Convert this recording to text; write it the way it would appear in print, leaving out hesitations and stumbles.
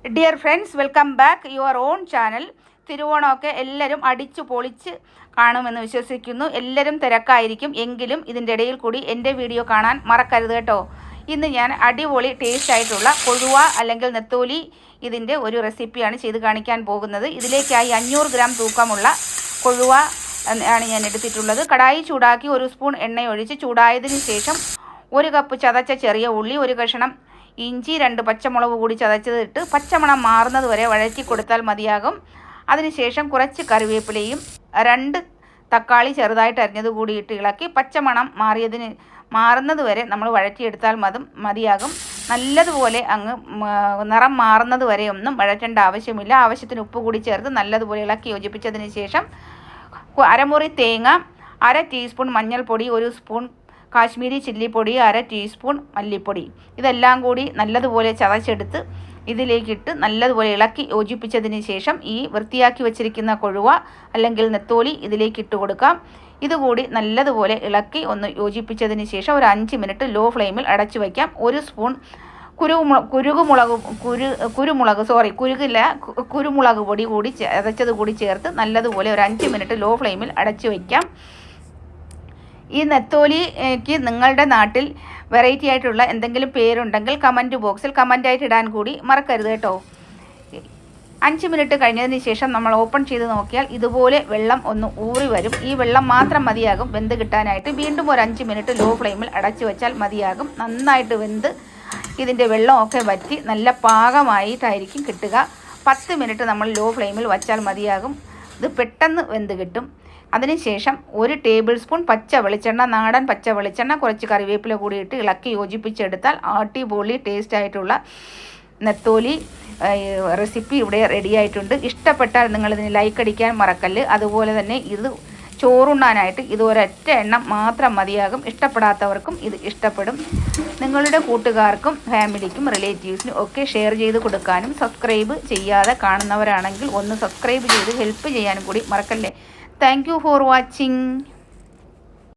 Dear friends, welcome back your own channel. തിരുവോണമൊക്കെ എല്ലാവരും അടിച്ചു പൊളിച്ച് കാണുമെന്ന് വിശ്വസിക്കുന്നു. എല്ലാവരും തിരക്കായിരിക്കും. എങ്കിലും ഇതിൻ്റെ ഇടയിൽ കൂടി എൻ്റെ വീഡിയോ കാണാൻ മറക്കരുത് കേട്ടോ. ഇന്ന് ഞാൻ അടിപൊളി ടേസ്റ്റ് ആയിട്ടുള്ള കൊഴുവ അല്ലെങ്കിൽ നെത്തോലി ഇതിൻ്റെ ഒരു റെസിപ്പിയാണ് ചെയ്ത് കാണിക്കാൻ പോകുന്നത്. ഇതിലേക്കായി 500 ഗ്രാം തൂക്കമുള്ള കൊഴുവ ആണ് ഞാൻ എടുത്തിട്ടുള്ളത്. കടായി ചൂടാക്കി 1 സ്പൂൺ എണ്ണ ഒഴിച്ച് ചൂടായതിന് ശേഷം 1 കപ്പ് ചതച്ച ചെറിയ ഉള്ളി, 1 കഷ്ണം ഇഞ്ചി, 2 പച്ചമുളക് കൂടി ചതച്ചതിട്ട് പച്ചമണം മാറുന്നത് വരെ വഴറ്റി കൊടുത്താൽ മതിയാകും. അതിനുശേഷം കുറച്ച് കറിവേപ്പിലയും 2 തക്കാളി ചെറുതായിട്ട് അരിഞ്ഞത് കൂടി ഇട്ട് ഇളക്കി പച്ചമണം മാറുന്നത് വരെ നമ്മൾ വഴറ്റിയെടുത്താൽ മതിയാകും. നല്ലതുപോലെ അങ്ങ് നിറം മാറുന്നത് വരെ ഒന്നും വഴറ്റേണ്ട ആവശ്യമില്ല. ആവശ്യത്തിന് ഉപ്പ് കൂടി ചേർത്ത് നല്ലതുപോലെ ഇളക്കി യോജിപ്പിച്ചതിന് ശേഷം അരമുറി തേങ്ങ, 1/2 ടീസ്പൂൺ മഞ്ഞൾപ്പൊടി, 1 സ്പൂൺ കാശ്മീരി ചില്ലിപ്പൊടി, 1/2 ടീസ്പൂൺ മല്ലിപ്പൊടി, ഇതെല്ലാം കൂടി നല്ലതുപോലെ ചതച്ചെടുത്ത് ഇതിലേക്കിട്ട് നല്ലതുപോലെ ഇളക്കി യോജിപ്പിച്ചതിന് ശേഷം ഈ വൃത്തിയാക്കി വെച്ചിരിക്കുന്ന കൊഴുവ അല്ലെങ്കിൽ നെത്തോലി ഇതിലേക്കിട്ട് കൊടുക്കാം. ഇതുകൂടി നല്ലതുപോലെ ഇളക്കി ഒന്ന് യോജിപ്പിച്ചതിന് ശേഷം ഒരു 5 മിനിറ്റ് ലോ ഫ്ലെയിമിൽ അടച്ചു വയ്ക്കാം. 1 സ്പൂൺ കുരുമുളക് പൊടി കൂടി ചതച്ചത് കൂടി ചേർത്ത് നല്ലതുപോലെ ഒരു 5 മിനിറ്റ് ലോ ഫ്ലെയിമിൽ അടച്ചു വയ്ക്കാം. ഈ നെത്തോലിക്ക് നിങ്ങളുടെ നാട്ടിൽ വെറൈറ്റി ആയിട്ടുള്ള എന്തെങ്കിലും പേരുണ്ടെങ്കിൽ കമൻറ്റ് ബോക്സിൽ കമൻ്റായിട്ട് ഇടാൻ കൂടി മറക്കരുത് കേട്ടോ. 5 മിനിറ്റ് കഴിഞ്ഞതിന് ശേഷം നമ്മൾ ഓപ്പൺ ചെയ്ത് നോക്കിയാൽ ഇതുപോലെ വെള്ളം ഒന്ന് ഊറി വരും. ഈ വെള്ളം മാത്രം മതിയാകും വെന്ത് കിട്ടാനായിട്ട്. വീണ്ടും ഒരു 5 മിനിറ്റ് ലോ ഫ്ലെയിമിൽ അടച്ചു വെച്ചാൽ മതിയാകും. നന്നായിട്ട് വെന്ത് ഇതിൻ്റെ വെള്ളമൊക്കെ വറ്റി നല്ല പാകമായിട്ടായിരിക്കും കിട്ടുക. 10 മിനിറ്റ് നമ്മൾ ലോ ഫ്ലെയിമിൽ വച്ചാൽ മതിയാകും. ഇത് പെട്ടെന്ന് വെന്ത് കിട്ടും. അതിനുശേഷം 1 ടേബിൾ സ്പൂൺ പച്ച വെളിച്ചെണ്ണ, നാടൻ പച്ച വെളിച്ചെണ്ണ, കുറച്ച് കറിവേപ്പില കൂടി ഇട്ട് ഇളക്കി യോജിപ്പിച്ചെടുത്താൽ അടിപൊളി ടേസ്റ്റ് ആയിട്ടുള്ള നെത്തോലി റെസിപ്പി ഇവിടെ റെഡി ആയിട്ടുണ്ട്. ഇഷ്ടപ്പെട്ടാൽ നിങ്ങളിതിന് ലൈക്ക് അടിക്കാൻ മറക്കല്ല്. അതുപോലെ തന്നെ ഇത് ചോറുണ്ണാനായിട്ട് ഇത് ഒരൊറ്റ എണ്ണം മാത്രം മതിയാകും. ഇഷ്ടപ്പെടാത്തവർക്കും ഇത് ഇഷ്ടപ്പെടും. നിങ്ങളുടെ കൂട്ടുകാർക്കും ഫാമിലിക്കും റിലേറ്റീവ്സിനും ഒക്കെ ഷെയർ ചെയ്ത് കൊടുക്കാനും സബ്സ്ക്രൈബ് ചെയ്യാതെ കാണുന്നവരാണെങ്കിൽ ഒന്ന് സബ്സ്ക്രൈബ് ചെയ്ത് ഹെൽപ്പ് ചെയ്യാനും കൂടി മറക്കല്ലേ. Thank you for watching.